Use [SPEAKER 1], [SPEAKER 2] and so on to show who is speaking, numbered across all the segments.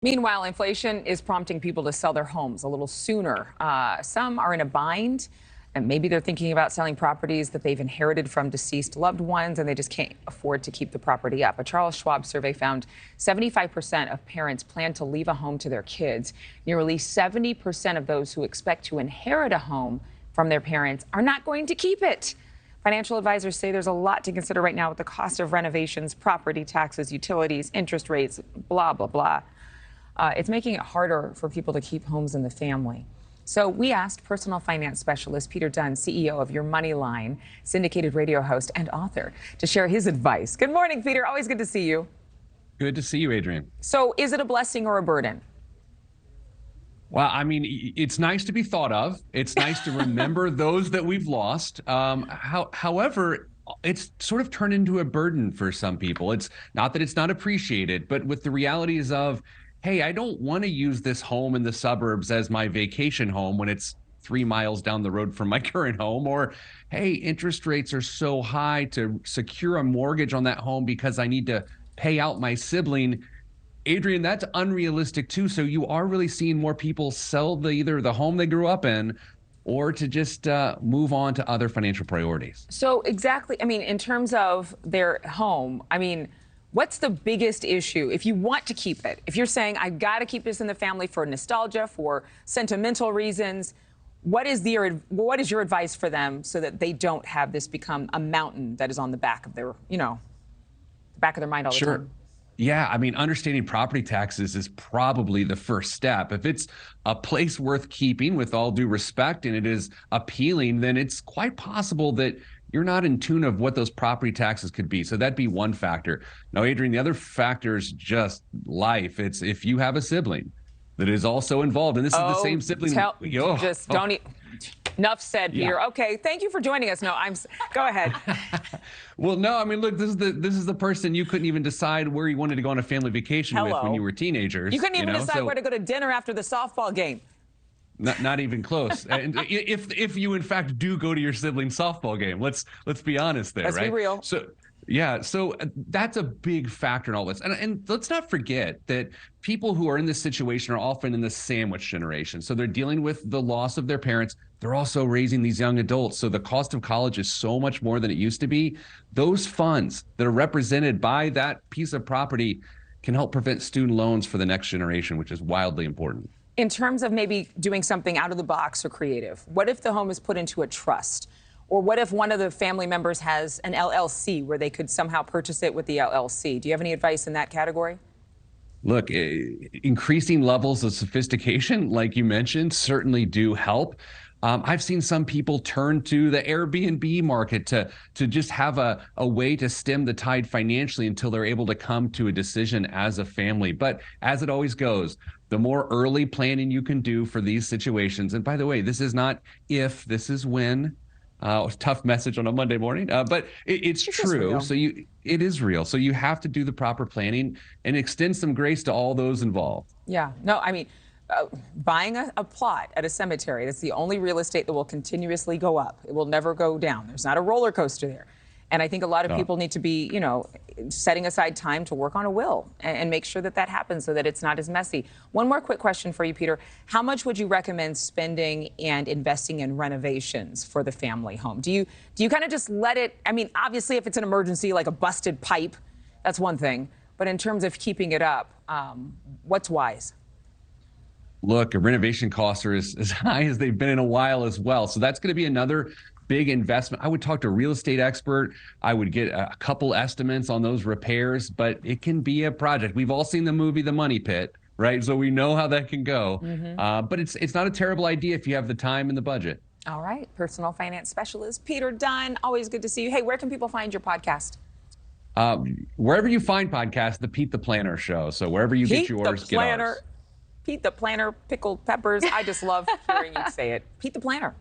[SPEAKER 1] Meanwhile, inflation is prompting people to sell their homes a little sooner. Some are in a bind, and maybe they're thinking about selling properties that they've inherited from deceased loved ones, and they just can't afford to keep the property up. A Charles Schwab survey found 75% of parents plan to leave a home to their kids. Nearly 70% of those who expect to inherit a home from their parents are not going to keep it. Financial advisors say there's a lot to consider right now with the cost of renovations, property taxes, utilities, interest rates, blah, blah, blah. It's making it harder for people to keep homes in the family. So we asked personal finance specialist Peter Dunn, CEO of Your Money Line, syndicated radio host and author, to share his advice. Good morning, Peter. Always good to see you.
[SPEAKER 2] Good to see you, Adrienne.
[SPEAKER 1] So is it a blessing or a burden?
[SPEAKER 2] Well, I mean, it's nice to be thought of. It's nice to remember those that we've lost. However, it's sort of turned into a burden for some people. It's not that it's not appreciated, but with the realities of, hey, I don't want to use this home in the suburbs as my vacation home when it's 3 miles down the road from my current home. Or, hey, interest rates are so high to secure a mortgage on that home because I need to pay out my sibling. Adrienne, that's unrealistic too. So you are really seeing more people sell either the home they grew up in or to just move on to other financial priorities.
[SPEAKER 1] So exactly, I mean, in terms of their home, I mean, what's the biggest issue if you want to keep it? If you're saying, I've got to keep this in the family for nostalgia, for sentimental reasons, what is your advice for them so that they don't have this become a mountain that is on the back of their, back of their mind all the time?
[SPEAKER 2] Yeah, I mean, understanding property taxes is probably the first step. If it's a place worth keeping, with all due respect, and it is appealing, then it's quite possible that you're not in tune of what those property taxes could be. So that'd be one factor. Now, Adrienne, the other factor is just life. It's if you have a sibling that is also involved, and this is the same sibling.
[SPEAKER 1] Enough said, Peter.
[SPEAKER 2] Yeah.
[SPEAKER 1] Okay, thank you for joining us. No, go ahead.
[SPEAKER 2] Well, no, I mean, look, this is the person you couldn't even decide where you wanted to go on a family vacation with when you were teenagers.
[SPEAKER 1] You couldn't even decide where to go to dinner after the softball game.
[SPEAKER 2] Not even close. And if you in fact do go to your sibling's softball game, let's be honest there,
[SPEAKER 1] Let's
[SPEAKER 2] right?
[SPEAKER 1] be real.
[SPEAKER 2] So that's a big factor in all this. And let's not forget that people who are in this situation are often in the sandwich generation. So they're dealing with the loss of their parents. They're also raising these young adults. So the cost of college is so much more than it used to be. Those funds that are represented by that piece of property can help prevent student loans for the next generation, which is wildly important.
[SPEAKER 1] In terms of maybe doing something out of the box or creative, what if the home is put into a trust? Or what if one of the family members has an LLC where they could somehow purchase it with the LLC? Do you have any advice in that category?
[SPEAKER 2] Look, increasing levels of sophistication, like you mentioned, certainly do help. I've seen some people turn to the Airbnb market to just have a way to stem the tide financially until they're able to come to a decision as a family. But as it always goes, the more early planning you can do for these situations, and by the way, this is not if, this is when. Tough message on a Monday morning, but it's true. So it is real. So you have to do the proper planning and extend some grace to all those involved.
[SPEAKER 1] Yeah, no, I mean, buying a plot at a cemetery, that's the only real estate that will continuously go up. It will never go down. There's not a roller coaster there. And I think a lot of people need to be, setting aside time to work on a will and make sure that that happens so that it's not as messy. One more quick question for you, Peter. How much would you recommend spending and investing in renovations for the family home? Do you kind of just let it, I mean, obviously if it's an emergency like a busted pipe, that's one thing. But in terms of keeping it up, what's wise?
[SPEAKER 2] Look, renovation costs are as high as they've been in a while as well. So that's going to be another big investment. I would talk to a real estate expert. I would get a couple estimates on those repairs, but it can be a project. We've all seen the movie The Money Pit, right? So we know how that can go. But it's not a terrible idea if you have the time and the budget.
[SPEAKER 1] All right. Personal finance specialist Peter Dunn. Always good to see you. Hey, where can people find your podcast?
[SPEAKER 2] Wherever you find podcasts, the Pete the Planner Show. So wherever you get yours, get ours.
[SPEAKER 1] Pete the Planner, pickled peppers. I just love hearing you say it. Pete the Planner.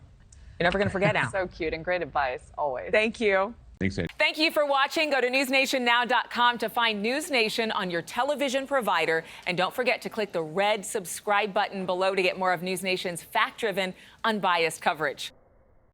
[SPEAKER 1] You're never going to forget now.
[SPEAKER 3] So cute and great advice, always.
[SPEAKER 1] Thank you.
[SPEAKER 2] Thanks, Ed.
[SPEAKER 1] Thank you for watching. Go to newsnationnow.com to find NewsNation on your television provider. And don't forget to click the red subscribe button below to get more of NewsNation's fact-driven, unbiased coverage.